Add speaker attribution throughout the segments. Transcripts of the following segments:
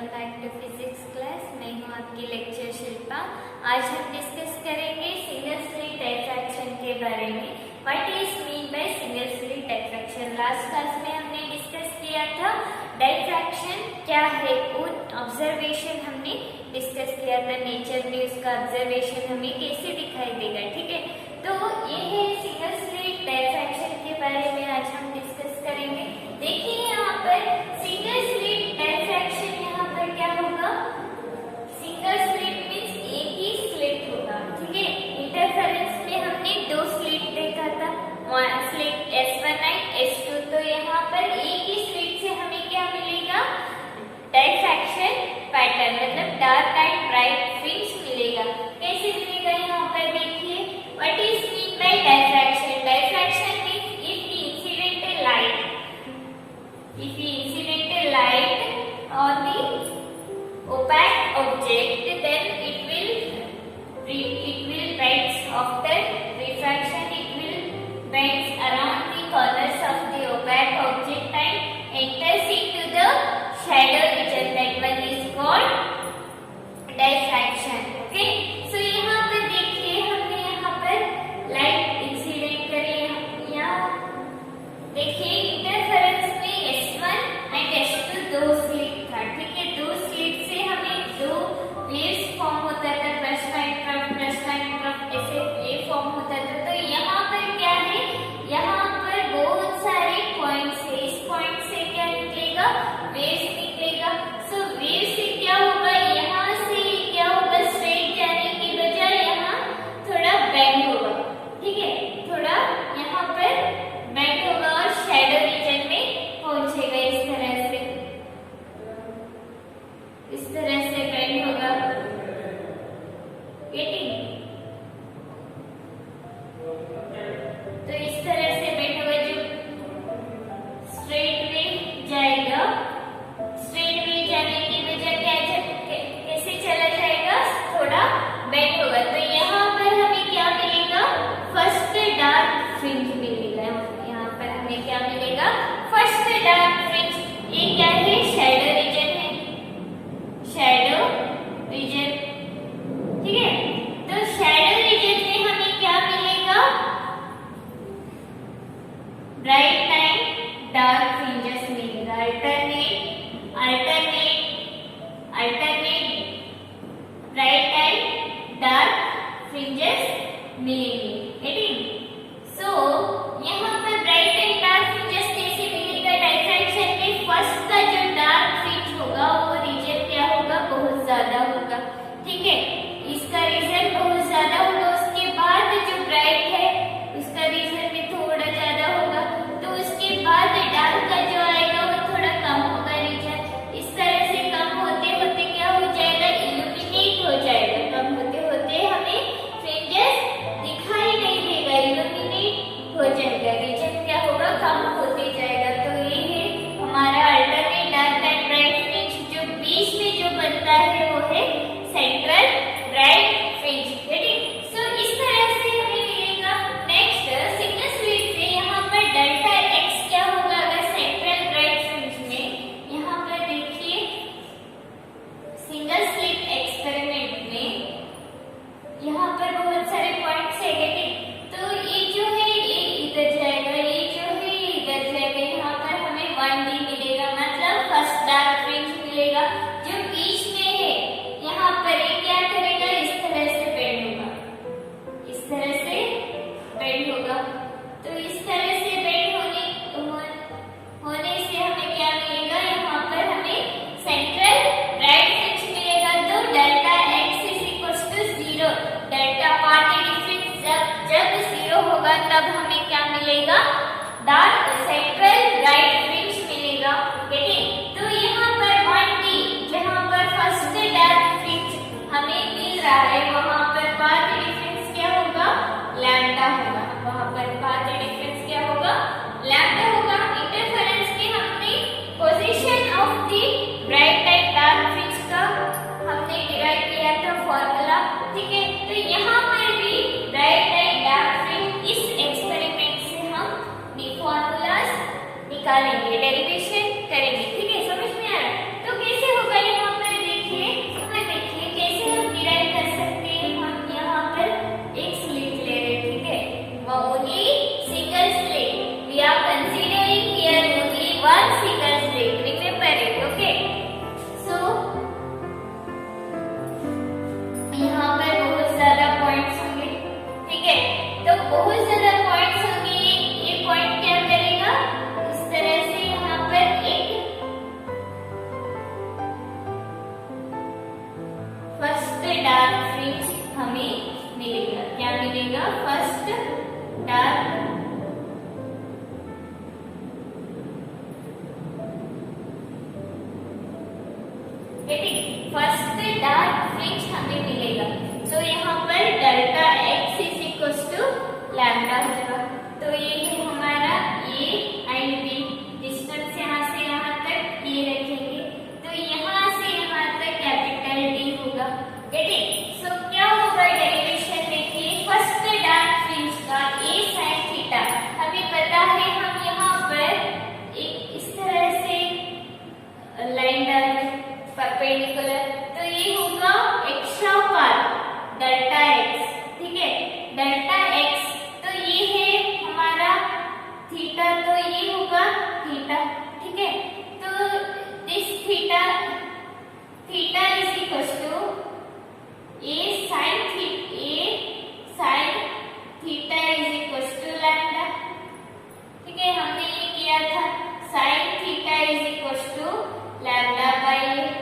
Speaker 1: Welcome back to physics class. मैं हूं आपकी लेक्चर शिल्पा। आज हम डिस्कस करेंगे सिंगल स्लिट डायफ्रैक्शन के बारे में। What is mean by single slit diffraction? Last class में हमने डिस्कस किया था डायफ्रैक्शन क्या है, वो ऑब्जर्वेशन हमने डिस्कस किया था। नेचर में उसका ऑब्जर्वेशन हमें कैसे दिखाई देगा, ठीक है। तो ये है सिंगल स्लिट डायफ्रैक्शन के बारे में आज हम डिस्कस करेंगे। देखिए यहाँ पर सिंगल स्लिट डायफ्रैक्शन, यहाँ पर क्या होगा, सिंगल स्लिट मींस एक ही स्लिट होगा, ठीक है। इंटरफेरेंस में हमने दो स्लिट देखा था, स्लिट S1 एंड S2। तो यहाँ पर एक ही स्लिट से हमें क्या मिलेगा, डायफ्रैक्शन पैटर्न, मतलब डार्क एंड ब्राइट फ्रिंज मिलेगा। कैसे मिलेगा, यहाँ पर देखिए। What is mean by diffraction? Diffraction means if we incident a light on the opaque object, then it will bends after refraction, it will bends around the corners of the opaque object and enters into the shadow region. That one is called diffraction. Okay, so यहाँ पर देखिए, हमने यहाँ पर light incident करी। यहाँ देखिए interference में S1 एंड S2 दो स्लिट था, ठीक है। दो स्लिट से हमें दो वेव्स फॉर्म होता था, प्लस लाइन ट्रफ ऐसे वेव फॉर्म होता था। तो यहाँ पर क्या है, यहाँ पर बहुत सारे पॉइंट्स है। इस पॉइंट से क्या निकलेगा, वेव्स निकलेगा। सो वेव से क्या होगा, यहाँ से क्या होगा, स्ट्रेट जाने की बजाय यहाँ थोड़ा बेंड होगा, ठीक है। थोड़ा यहाँ पर बेंड होगा और शैडो रीजन में पहुंचेगा। इस तरह से बेंड होगा। गेटिंग? तो इस तरह से बेंड होगा, जो स्ट्रेट वे जाएगा, स्ट्रेट वे जाने की बजाय कैसे चला जाएगा, थोड़ा बेंड होगा। तो यहाँ पर हमें क्या मिलेगा, फर्स्ट डार्क फ्रिंज मिलेगा। यहाँ पर हमें क्या मिलेगा, फर्स्ट डार्क फ्रिंज। ये क्या है, शैडो रीजन है, शैडो हमें मिलेगा, क्या मिलेगा, first dark first dark fringe हमें मिलेगा। तो यहाँ पर delta x is equal to lambda होगा। तो ये है हमारा a एंड b, डिस्टेंस यहाँ से यहाँ तक ये रखेंगे, तो यहाँ से यहाँ तक कैपिटल D होगा। सो क्या होगा डेरिवेशन देखिए, फर्स्ट डार्क फ्रिंज का a sin थीटा हमें पता है, हम यहाँ पर एक इस तरह से लाइन डाल रहे परपेंडिकुलर, तो ये होगा एक्स्ट्रा पार्ट डेल्टा x, ठीक है, डेल्टा x, तो ये है हमारा थीटा, तो ये होगा थीटा, ठीक है। तो this theta is equal to a sin theta is equal to lambda, ठीक है, हमने ये किया था sin theta is equal to lambda by a,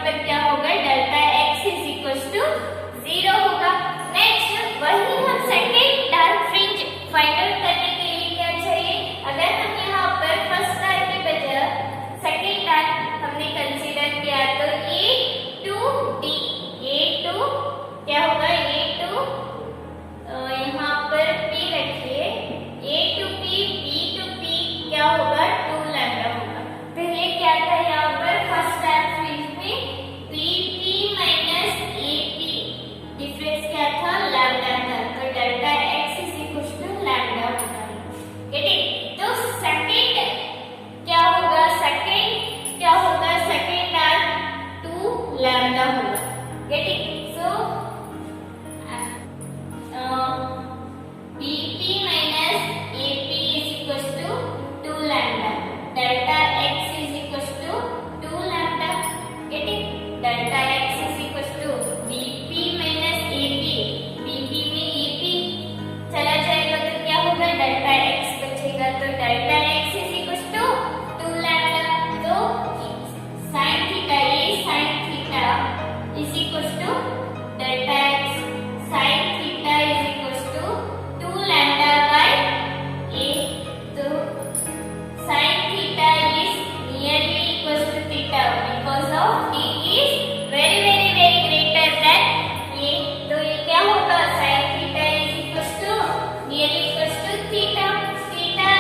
Speaker 1: पर क्या होगा, delta x is equal to 0 होगा। नेक्स्ट वही हम second dark fringe find out करने के लिए क्या चाहिए, अगर हम यहाँ पर फर्स्ट डार्क की बजाय सेकेंड डार्क हमने कंसीडर किया तो A2D, A2 क्या होगा, A2 यहाँ पर P रखिए, A2P, B2P क्या होगा, 2 लैम्डा होगा। पहले क्या था यहाँ पर फर्स्ट डार्क फ्रिंज में PP माइनस AP डिफरेंस क्या था, लैम्डा था, तो delta x is equal to lambda होगा। गेटिंग, तो सेकंड क्या होगा, सेकंड क्या होगा, सेकंड डार्क 2 लैम्डा होगा। Getting, so BP minus AP is equals to 2 lambda. Delta x is equals to 2 lambda. Getting? Delta x is equals to BP minus AP. BP में AP चला जाएगा तो क्या होगा, डेल्टा x बचेगा, तो delta x is equals to 2 lambda. तो sin theta, ये sin theta is equals to delta x. sin theta is equals to 2 lambda by a. So sin theta is nearly equals to theta because of t is very greater than a. तो ये क्या होगा, sin theta is equals to nearly equals to theta. Theta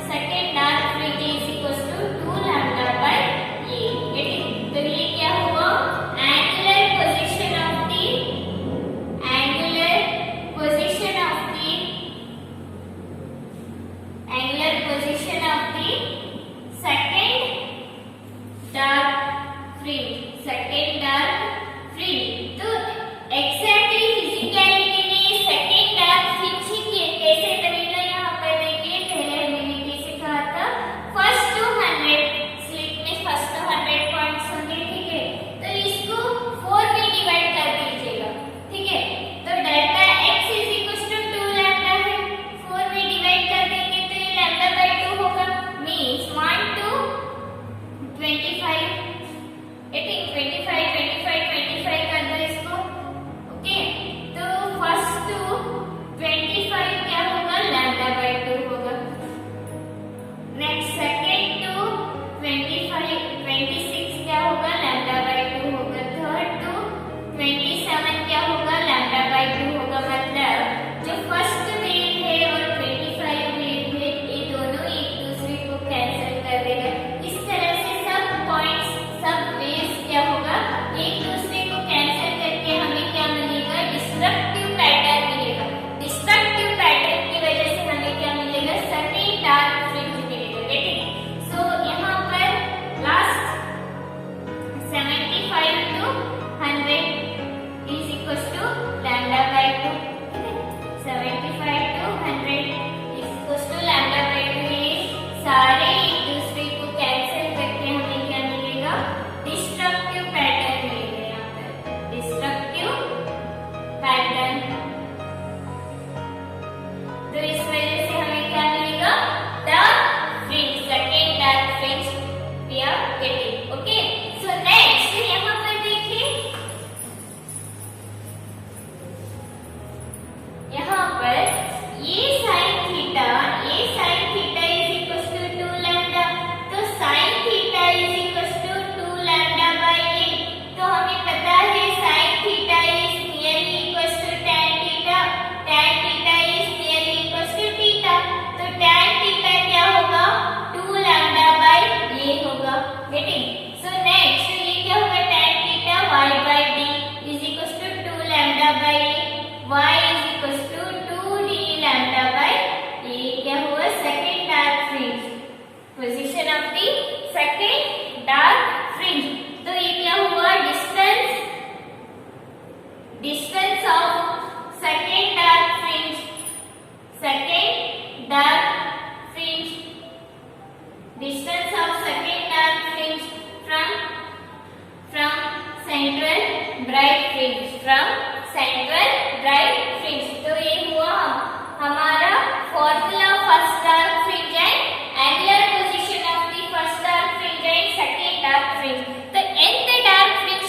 Speaker 1: second dark fringe is equals to 2 lambda by a. Getting? तो ये क्या हुआ, angular position of the second dark fringe, second dark fringe. तो exactly physicality में second dark fringe ही कैसे बनेगा, यहाँ पर देखिए, पहले हमने कैसे कहा था, फर्स्ट 200 स्लिप में फर्स्ट 100 पॉइंट्स होंगे, ठीक है, तो इसको 4 में डिवाइड कर दीजिएगा, ठीक है, तो delta x is equal to 2 lambda है, 4 में डिवाइड कर देंगे तो ये लैम्डा बाय 2 होगा, मींस 1 to 25, 25 कर दो इसको, ओके, तो फर्स्ट टू 25 क्या होगा, लैम्डा बाय 2 होगा। नेक्स्ट सेकंड टू 26 क्या होगा, लैम्डा बाय 2 होगा। थर्ड टू 27 क्या होगा, लैम्डा बाय 2 होगा। मतलब जो फर्स्ट वेव है और 25 वेव है, ये दोनों एक दूसरे को कैंसिल कर देगा। इस तरह से सब पॉइंट्स, सब वेव्स क्या होगा, एक दूसरे को कैंसिल करके हमें क्या मिलेगा, डिस्ट्रक्टिव पैटर्न मिलेगा। डिस्ट्रक्टिव पैटर्न की वजह से हमें क्या मिलेगा, सेकंड डार्क फ्रिंज मिलेगा। गेटिंग? सो यहाँ पर last 75 to 100 is equals to lambda by 2. 75 to 100 is equals to lambda by 2. ये सारे एक दूसरे को कैंसिल करके हमें क्या मिलेगा, डिस्ट्रक्टिव पैटर्न मिलेगा। यहाँ पर डिस्ट्रक्टिव पैटर्न, तो इस वजह से हमें क्या मिलेगा, the fringe, second dark fringe we are getting. Okay, so next यहाँ पर देखिए, यहाँ पर ये sin theta is equal to 2 lambda, तो sin theta is equal to 2 lambda by 8। तो हमें पता है sin theta is nearly equal to tan theta, tan theta is nearly equal to theta, तो tan थीटा क्या होगा, 2 लैम्डा बाय ये होगा। गेटिंग? सो नेक्स्ट ये क्या होगा, tan theta y by d is equal to 2 lambda by y is equal to 2d lambda by ये क्या हुआ, second dark fringe, position of the second dark fringe. तो ये क्या हुआ, distance of second dark fringe, second dark fringe, distance of second dark fringe from central bright fringe, from central bright fringe. तो ये हुआ हमारा formula first dark fringe and angular position of the first dark fringe and second dark fringe. तो nth dark fringe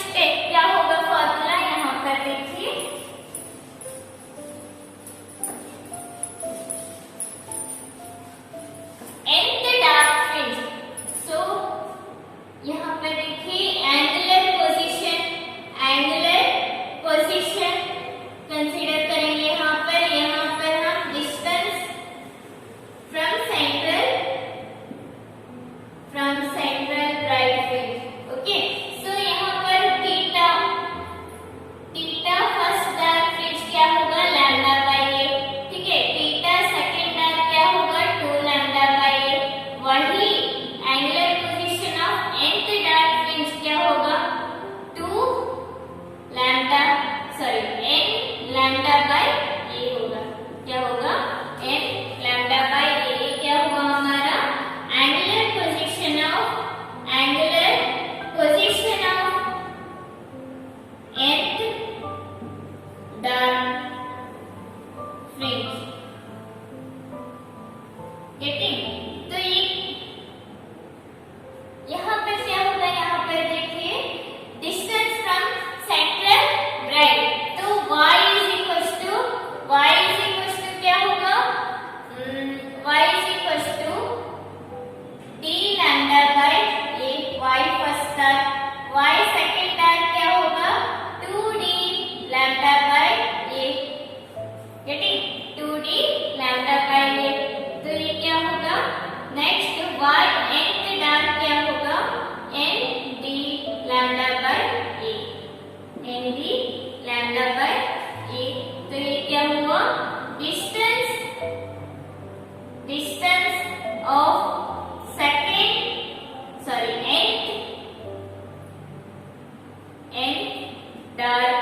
Speaker 1: nth dark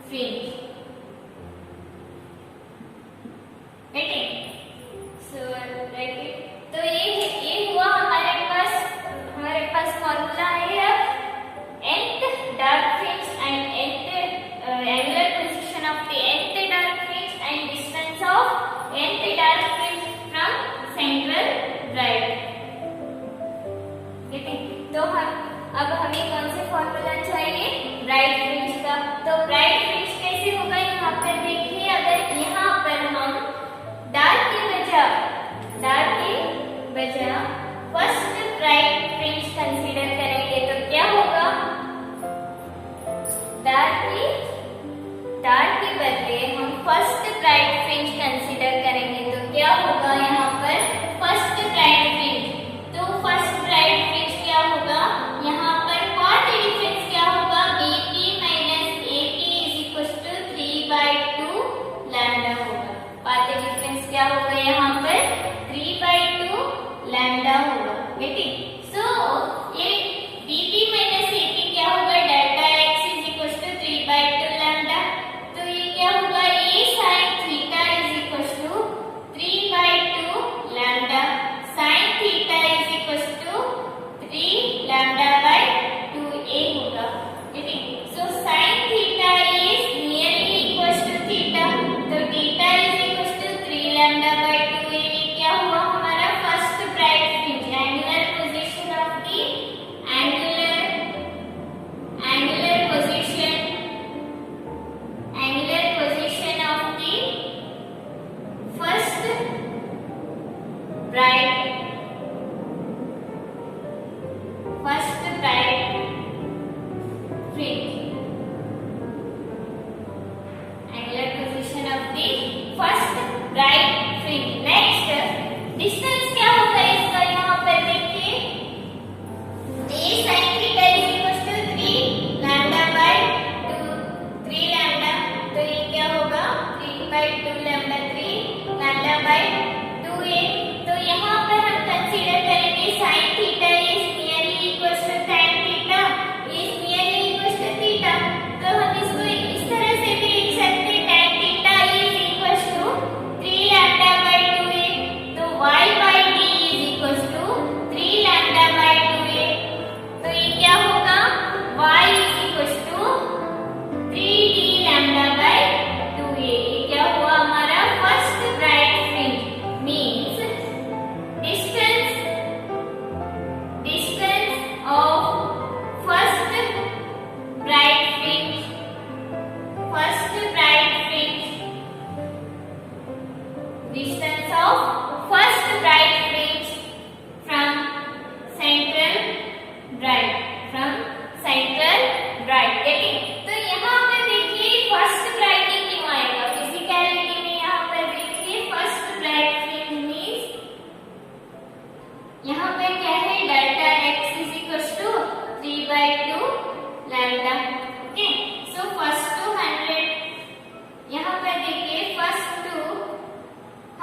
Speaker 1: fringe. तो ये हुआ हमारे पास फॉर्मूला है nth dark fringe and nth angular position of the nth dark fringe and distance of nth dark fringe from central bright. तो अब हमें कौन से फॉर्मूला चाहिए? ब्राइट फ्रिंज का। तो ब्राइट फ्रिंज कैसे होगा? यहाँ पर देखिए, अगर यहाँ पर हम डार्क की बजाय फर्स्ट ब्राइट फ्रिंज कंसीडर करेंगे तो क्या होगा? डार्क के बदले हम फर्स्ट ब्राइट फ्रिंज कंसीडर करेंगे तो क्या होगा? यहाँ पर फर्स्ट ब्राइट फ्रिंज। तो फर्स्ट ब्राइट फ्रिंज क्या होगा? यहाँ पर पाथ डिफरेंस क्या होगा? BP minus AP is equal to 3/2 lambda होगा। पाथ डिफरेंस क्या होगा? यहाँ पर 3/2 लैम्डा होगा। गेटिंग? सो ये BP माइनस AP क्या होगा? Delta x is equal to 3/2 lambda. तो ये क्या होगा? A sin theta is equal to 3/2 lambda. sin theta is equal to 3 lambda by 2a होगा। Getting? So sin theta is nearly equal to theta. तो theta is equal to 3 lambda by 2a। ये क्या हुआ? हमारा first bright fringe. Angular position of the angular position of the first bright fringe. Angular position of the first bright fringe. Next distance क्या होगा इसका? यहाँ पर देखिए, A sin theta is equal to 3 lambda by 3 lambda. तो ये क्या होगा? 3/2 लैम्डा 3 लैम्डा बाय 2a। तो यहाँ पर हम कंसीडर करेंगे sin theta is nearly equal to tan theta is nearly equal to theta. तो हम इसको इस तरह से भी लिख सकते हैं, tan theta is equal to 3 lambda by 2a। तो y by d is equal to 3 lambda by 2a। तो ये क्या होगा? y is equal to 3d lambda by 2a। ये क्या हुआ? हमारा first bright fringe. Means distance of first bright fringe distance of first bright fringe from central bright. Getting? तो यहाँ पर देखिए फर्स्ट ब्राइट क्यों आएगा? फिजिकलिटी में यहाँ पर देखिए फर्स्ट ब्राइट फ्रिंज मींस यहाँ पर क्या है? Delta x is equal to 3/2 lambda. Okay, so first to 100। यहाँ पर देखिए फर्स्ट टू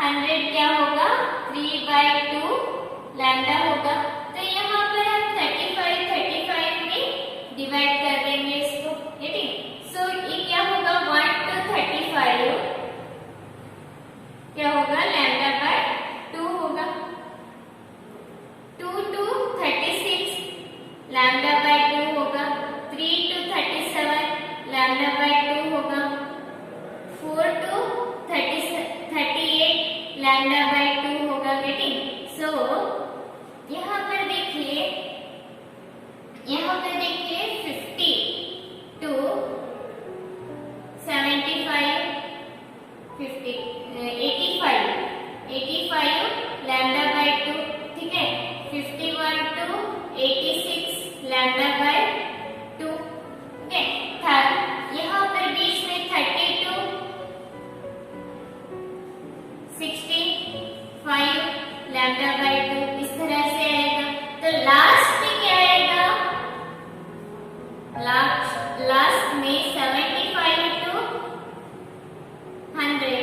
Speaker 1: 100 क्या होगा? 3/2 लैम्डा होगा। तो यहाँ पर हम 35 में डिवाइड कर देंगे इसको। गेटिंग? सो ये क्या होगा? 1 to 35 क्या होगा? लैम्डा बाय 2 होगा। 2 to 36 लैम्डा बाय 2 होगा। 3 to 37 लैम्डा बाय 2 होगा। 4 to 38 लैम्डा बाय 2 होगा। गेटिंग? सो यहाँ पर देखिए 50 to 75 85 लैम्डा बाय 2। ठीक है? 51 to 86 लैम्डा बाय 2। ओके, यहाँ पर बीच में 30 to 65 लैम्डा बाय 2 इस तरह से आएगा। तो लास्ट में क्या आएगा? लास्ट में 75 to 100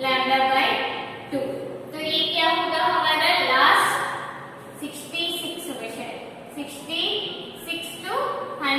Speaker 1: लैम्डा बाय 2। तो ये क्या होगा? हमारा लास्ट 66 to 100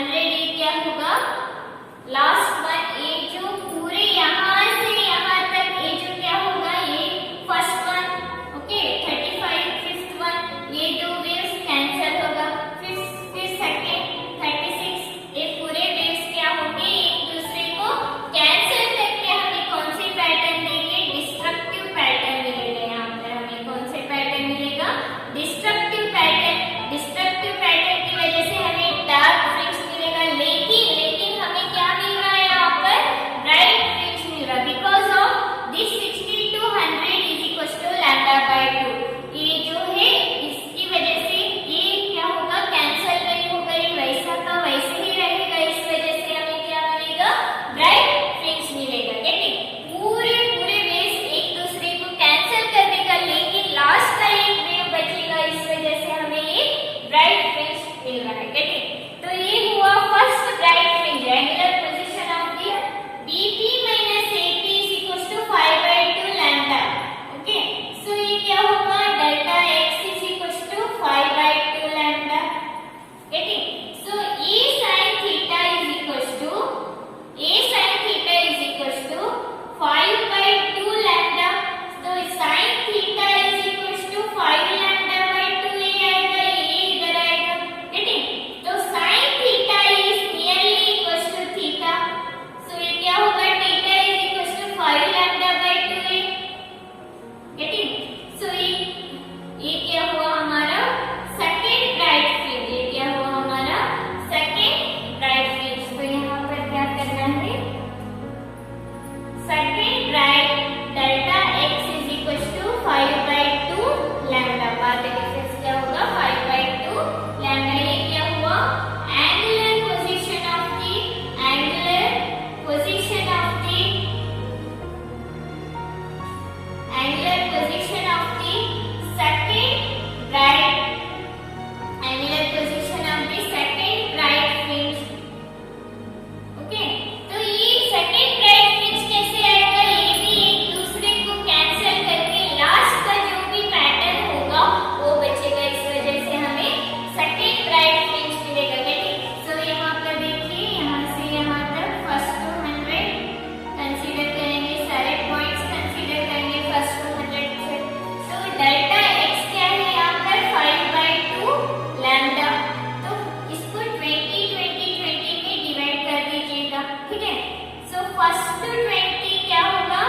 Speaker 1: फर्स्ट 20 क्या होगा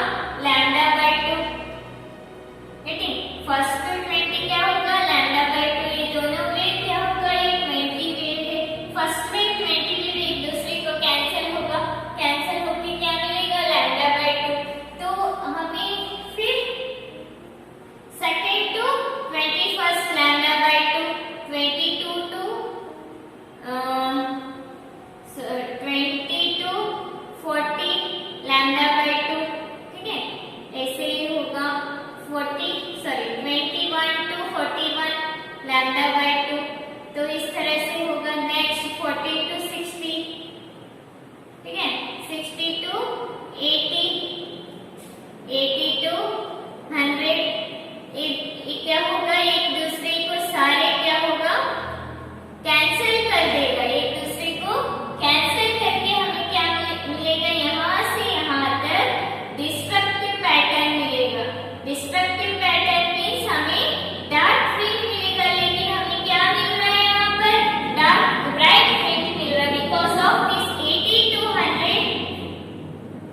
Speaker 1: लैम्डा बाय 2, गेटिंग, फर्स्ट 20 क्या होगा लैम्डा बाय 2, ये दोनों वेव क्या होगा ये 20 वेव है, फर्स्ट में 20 वेव एक दूसरे को कैंसिल होगा, कैंसिल होके क्या मिलेगा लैम्डा बाय 2, तो हमें फिर second to 21 lambda by 2, 22 to 20 to 40 lambda by 2, ठीक है, ऐसे ही होगा 21 टू 41 लैम्डा बाय 2, तो इस तरह से होगा। नेक्स्ट 40 टू 60, ठीक है, 60 टू 80, 80 टू 100, ये क्या होगा एक दूसरे को सारे क्या होगा कैंसिल कर देगा, एक दूसरे को कैंसिल करके हमें क्या मिलेगा यहाँ से यहाँ तक डिस्ट्रक्टिव पैटर्न मिलेगा। डिस्ट्रक्टिव पैटर्न मीन्स हमें डार्क फ्रिंज मिलेगा, लेकिन हमें क्या मिल रहा है यहाँ पर डार्क ब्राइट फ्रिंज मिल रहा है because of this 80 to 100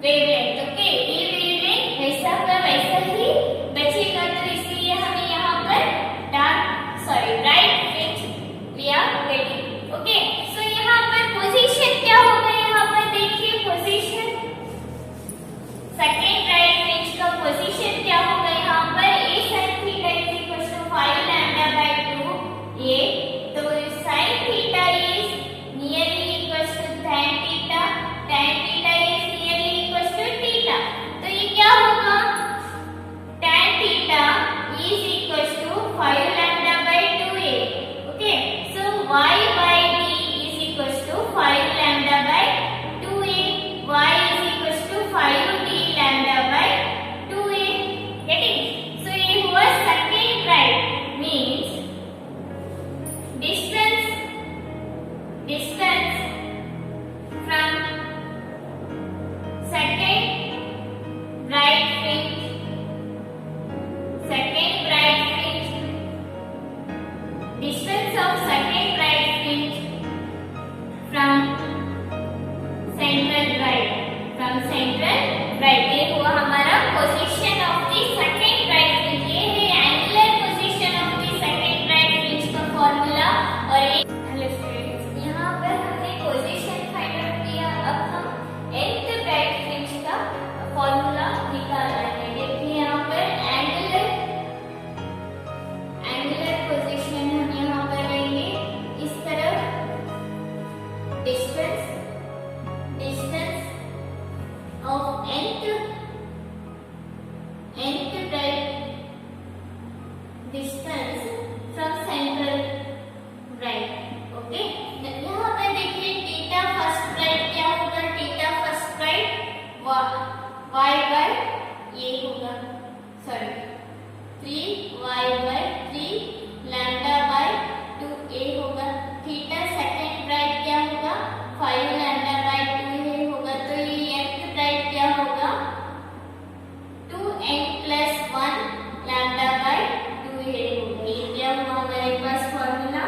Speaker 1: wavelength. Okay, ये वेवलेंथ वैसा का वैसा ही बचेगा, तो इसलिए हमें यहाँ पर bright fringe we are getting. Okay, so यहाँ पर पोजीशन क्या होगा, यहाँ पर देखिए पोजीशन सेकंड ब्राइट फ्रिंज का पोजीशन क्या होगा, यहाँ पर a sin theta is equal to 5 lambda by 2 a, तो sin theta is nearly equal to tan theta, tan theta is nearly equal to theta, तो ये क्या होगा tan theta is equal to 5 lambda by 2a। Okay, so y by d is equals to 5 lambda by 2a, y is equals to 5d lambda by 2a, getting, so ये हुआ second right means distance from second right fringe, distance of second right fringe from central right, ये हुआ हमारा position of the second right fringe, ये है angular position of the second right fringe का formula. और hello students, यहाँ पर हमने पोजीशन फाइंड आउट किया, अब हम nth राइट फ्रिंज का फॉर्मूला निकालना है। देखिए यहाँ पर एंगुलर पोजीशन हम यहाँ पर लेंगे, इस तरफ distance of nth right distance from central right। Okay, यहाँ पर देखिए थीटा फर्स्ट राइट क्या होगा, theta first right y by ये होगा, sorry 3y by 3 lambda by 2a होगा, थीटा सेकंड राइट क्या होगा 5 लैम्डा by 2a होगा, तो ये nth राइट क्या होगा 2n plus 1 lambda by 2a होगा। ये क्या हुआ हमारे पास formula,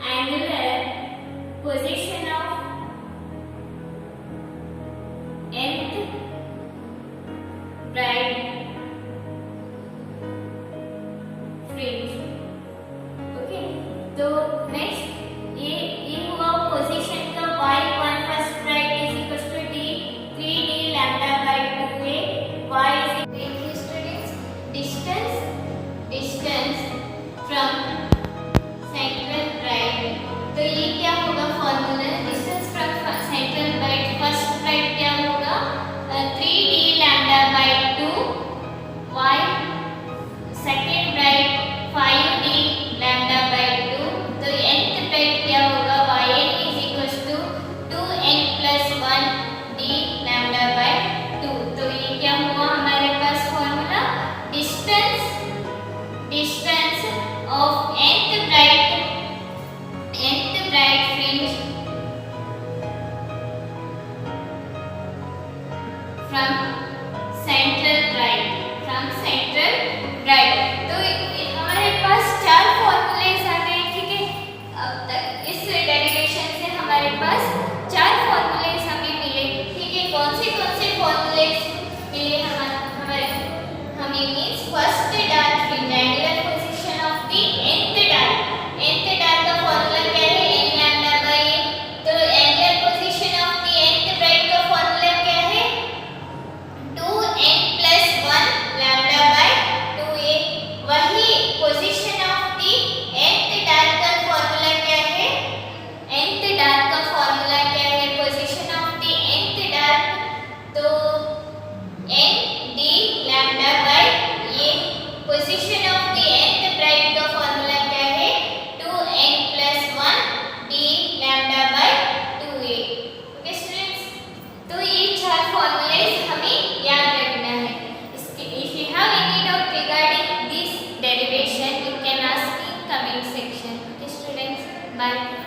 Speaker 1: angular position of nth right fringe. Okay, तो नेक्स्ट ये हुआ पोजीशन का y1 first bright is equal to d 3d lambda by 2a, y इज देखिए students distance from central right, तो ये क्या होगा formula, distance from central bright first bright क्या होगा 3d lambda by 2, y second bright 5d lambda by 2, तो nth bright क्या होगा yn is equal to 2n plus 1d lambda by 2, तो ये क्या हुआ हमारे पास formula, distance of nth right fringe from central right. तो हमारे पास चार फॉर्मूलेज आ गए, ठीक है, अब तक इस डेरिवेशन से हमारे पास चार फॉर्मूले बाय।